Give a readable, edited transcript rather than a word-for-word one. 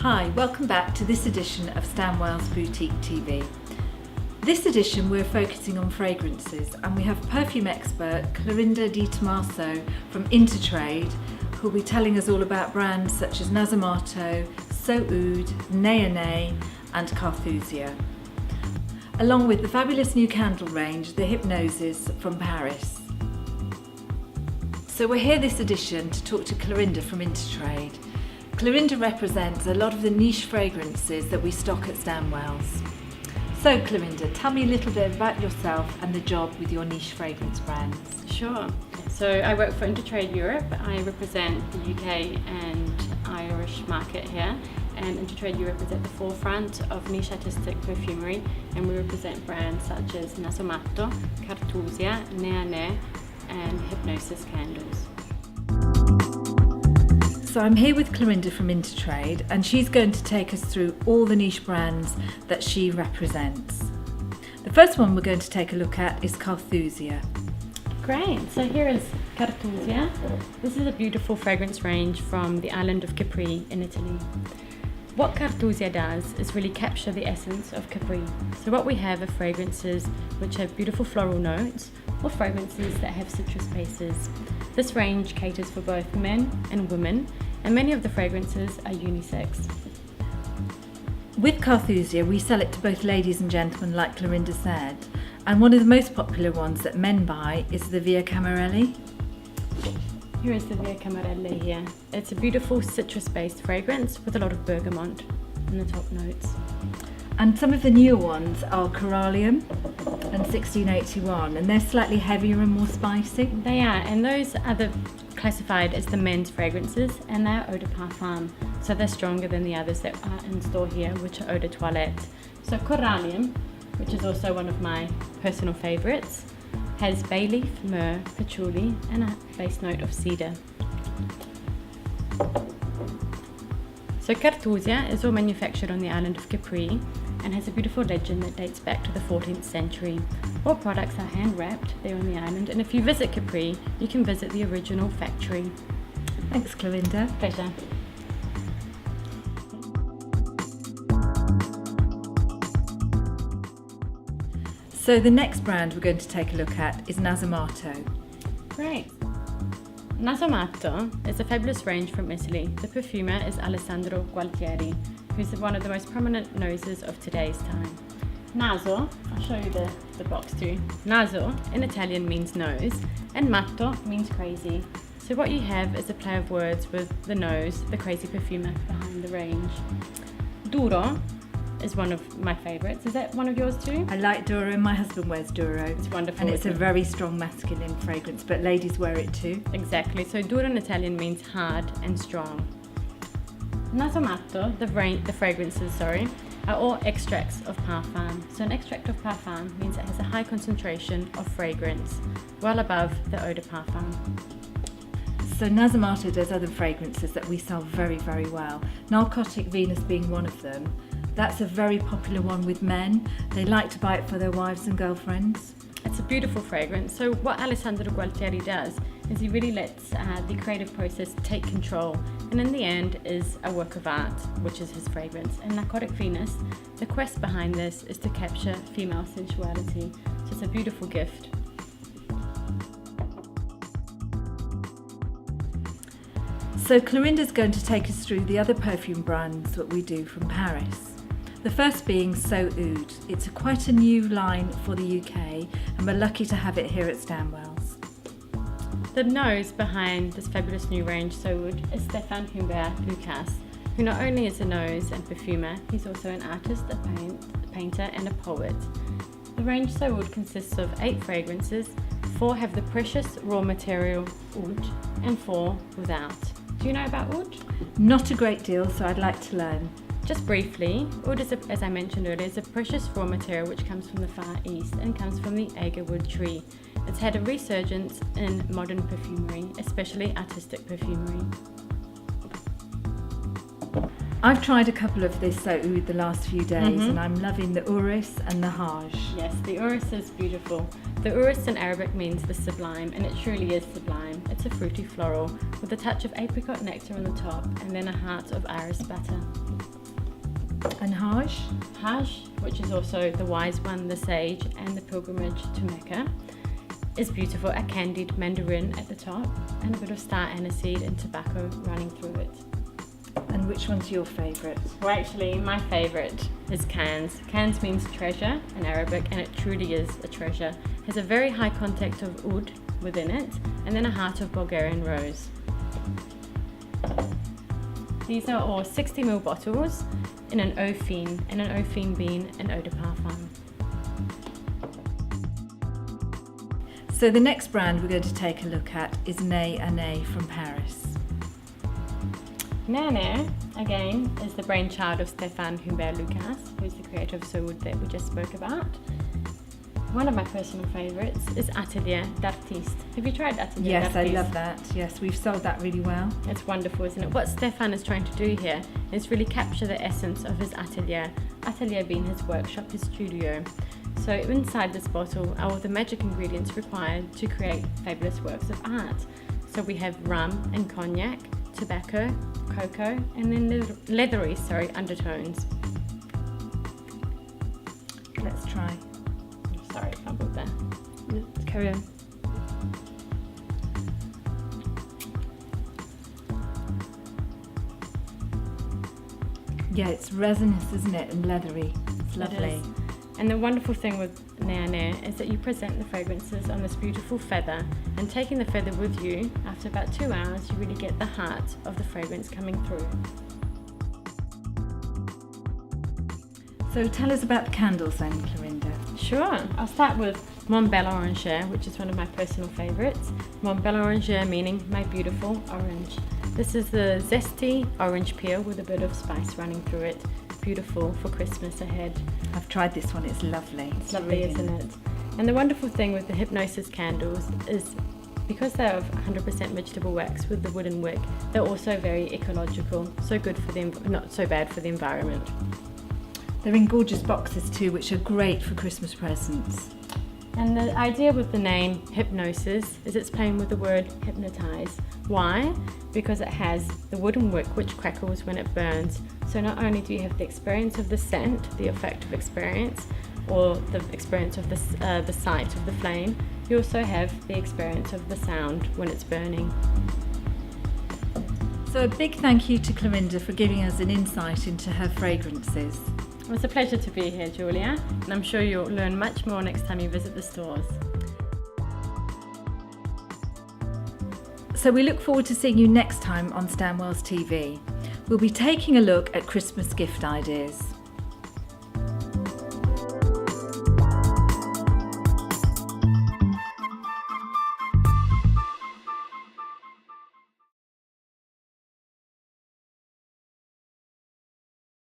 Hi, welcome back to this edition of Stanwells Boutique TV. This edition we're focusing on fragrances, and we have perfume expert Clorinda Di Tommaso from Intertrade, who will be telling us all about brands such as Nasomatto, So Oud, Nay and Carthusia, along with the fabulous new candle range, the Hypnosis from Paris. So we're here this edition to talk to Clorinda from Intertrade. Clorinda represents a lot of the niche fragrances that we stock at Stanwells. So Clorinda, tell me a little bit about yourself and the job with your niche fragrance brands. Sure. So I work for Intertrade Europe. I represent the UK and Irish market here, and Intertrade Europe is at the forefront of niche artistic perfumery, and we represent brands such as Nasomatto, Carthusia, Nay and Hypnosis candles. So I'm here with Clorinda from Intertrade, and she's going to take us through all the niche brands that she represents. The first one we're going to take a look at is Carthusia. Great, so here is Carthusia. This is a beautiful fragrance range from the island of Capri in Italy. What Carthusia does is really capture the essence of Capri. So what we have are fragrances which have beautiful floral notes, or fragrances that have citrus bases. This range caters for both men and women, and many of the fragrances are unisex. With Carthusia, we sell it to both ladies and gentlemen, like Clorinda said, and one of the most popular ones that men buy is the Via Camarelli. Here is the Via Camarelli here. It's a beautiful citrus-based fragrance with a lot of bergamot in the top notes. And some of the newer ones are Corallium and 1681, and they're slightly heavier and more spicy. They are, and those are classified as the men's fragrances, and they're eau de parfum, so they're stronger than the others that are in store here, which are eau de toilette. So Corallium, which is also one of my personal favourites, has bay leaf, myrrh, patchouli and a base note of cedar. So Carthusia is all manufactured on the island of Capri and has a beautiful legend that dates back to the 14th century. All products are hand wrapped there on the island, and if you visit Capri, you can visit the original factory. Thanks, Clorinda. Pleasure. So the next brand we're going to take a look at is Nasomatto. Great. Nasomatto is a fabulous range from Italy. The perfumer is Alessandro Gualtieri, who's one of the most prominent noses of today's time. Naso, I'll show you the box too. Naso in Italian means nose, and matto means crazy. So what you have is a play of words with the nose, the crazy perfumer behind the range. Duro is one of my favourites. Is that one of yours too? I like Duro. My husband wears Duro. It's wonderful. And it's a very strong masculine fragrance, but ladies wear it too. Exactly. So Duro in Italian means hard and strong. Nasomatto, the fragrances, are all extracts of parfum. So an extract of parfum means it has a high concentration of fragrance, well above the eau de parfum. So Nasomatto does other fragrances that we sell very, very well. Narcotic Venus being one of them. That's a very popular one with men. They like to buy it for their wives and girlfriends. It's a beautiful fragrance. So what Alessandro Gualtieri does is he really lets the creative process take control, and in the end is a work of art, which is his fragrance. And Narcotic Venus, the quest behind this is to capture female sensuality. So it's a beautiful gift. So Clorinda's going to take us through the other perfume brands that we do from Paris. The first being So Oud. It's quite a new line for the UK, and we're lucky to have it here at Stanwells. The nose behind this fabulous new range, So Oud, is Stéphane Humbert Lucas, who not only is a nose and perfumer, he's also an artist, a painter and a poet. The range So Oud consists of 8 fragrances. 4 have the precious raw material oud, and 4 without. Do you know about oud? Not a great deal, so I'd like to learn. Just briefly, oud is, as I mentioned earlier, is a precious raw material which comes from the Far East and comes from the agarwood tree. It's had a resurgence in modern perfumery, especially artistic perfumery. I've tried a couple of this So Oud the last few days, and I'm loving the Uris and the Hajj. Yes, the Uris is beautiful. The Uris in Arabic means the sublime, and it truly is sublime. It's a fruity floral with a touch of apricot nectar on the top and then a heart of iris butter. And Hajj? Hajj, which is also the wise one, the sage, and the pilgrimage to Mecca, is beautiful. A candied mandarin at the top and a bit of star aniseed and tobacco running through it. And which one's your favourite? Well, actually, my favourite is Cannes. Cannes means treasure in Arabic, and it truly is a treasure. It has a very high contact of oud within it, and then a heart of Bulgarian rose. These are all 60ml bottles in an eau fine being an eau de parfum. So the next brand we're going to take a look at is Nasomatto from Paris. Nasomatto, again, is the brainchild of Stéphane Humbert Lucas, who's the creator of So Oud that we just spoke about. One of my personal favourites is Atelier d'Artiste. Have you tried Atelier Yes, d'Artiste? I love that. Yes, we've sold that really well. It's wonderful, isn't it? What Stéphane is trying to do here is really capture the essence of his atelier. Atelier being his workshop, his studio. So inside this bottle are all the magic ingredients required to create fabulous works of art. So we have rum and cognac, tobacco, cocoa, and then leathery undertones. Let's try. Sorry, I fumbled there. Carry on. Yeah, it's resinous, isn't it? And leathery. It's lovely. It is. And the wonderful thing with Nasomatto is that you present the fragrances on this beautiful feather, and taking the feather with you, after about 2 hours, you really get the heart of the fragrance coming through. So tell us about the candles then, Clorinda. Sure, I'll start with Mon Bel Oranger, which is one of my personal favourites. Mon Bel Oranger meaning my beautiful orange. This is the zesty orange peel with a bit of spice running through it. Beautiful for Christmas ahead. I've tried this one, it's lovely. It's lovely, isn't it? And the wonderful thing with the Hypnosis candles is because they're of 100% vegetable wax with the wooden wick, they're also very ecological, so good for the, not so bad for the environment. They're in gorgeous boxes too, which are great for Christmas presents. And the idea with the name Hypnosis is it's playing with the word hypnotize. Why? Because it has the wooden wick which crackles when it burns. So not only do you have the experience of the scent, the olfactive experience, or the experience of the sight of the flame, you also have the experience of the sound when it's burning. So a big thank you to Clorinda for giving us an insight into her fragrances. It was a pleasure to be here, Julia, and I'm sure you'll learn much more next time you visit the stores. So we look forward to seeing you next time on Stanwells TV. We'll be taking a look at Christmas gift ideas.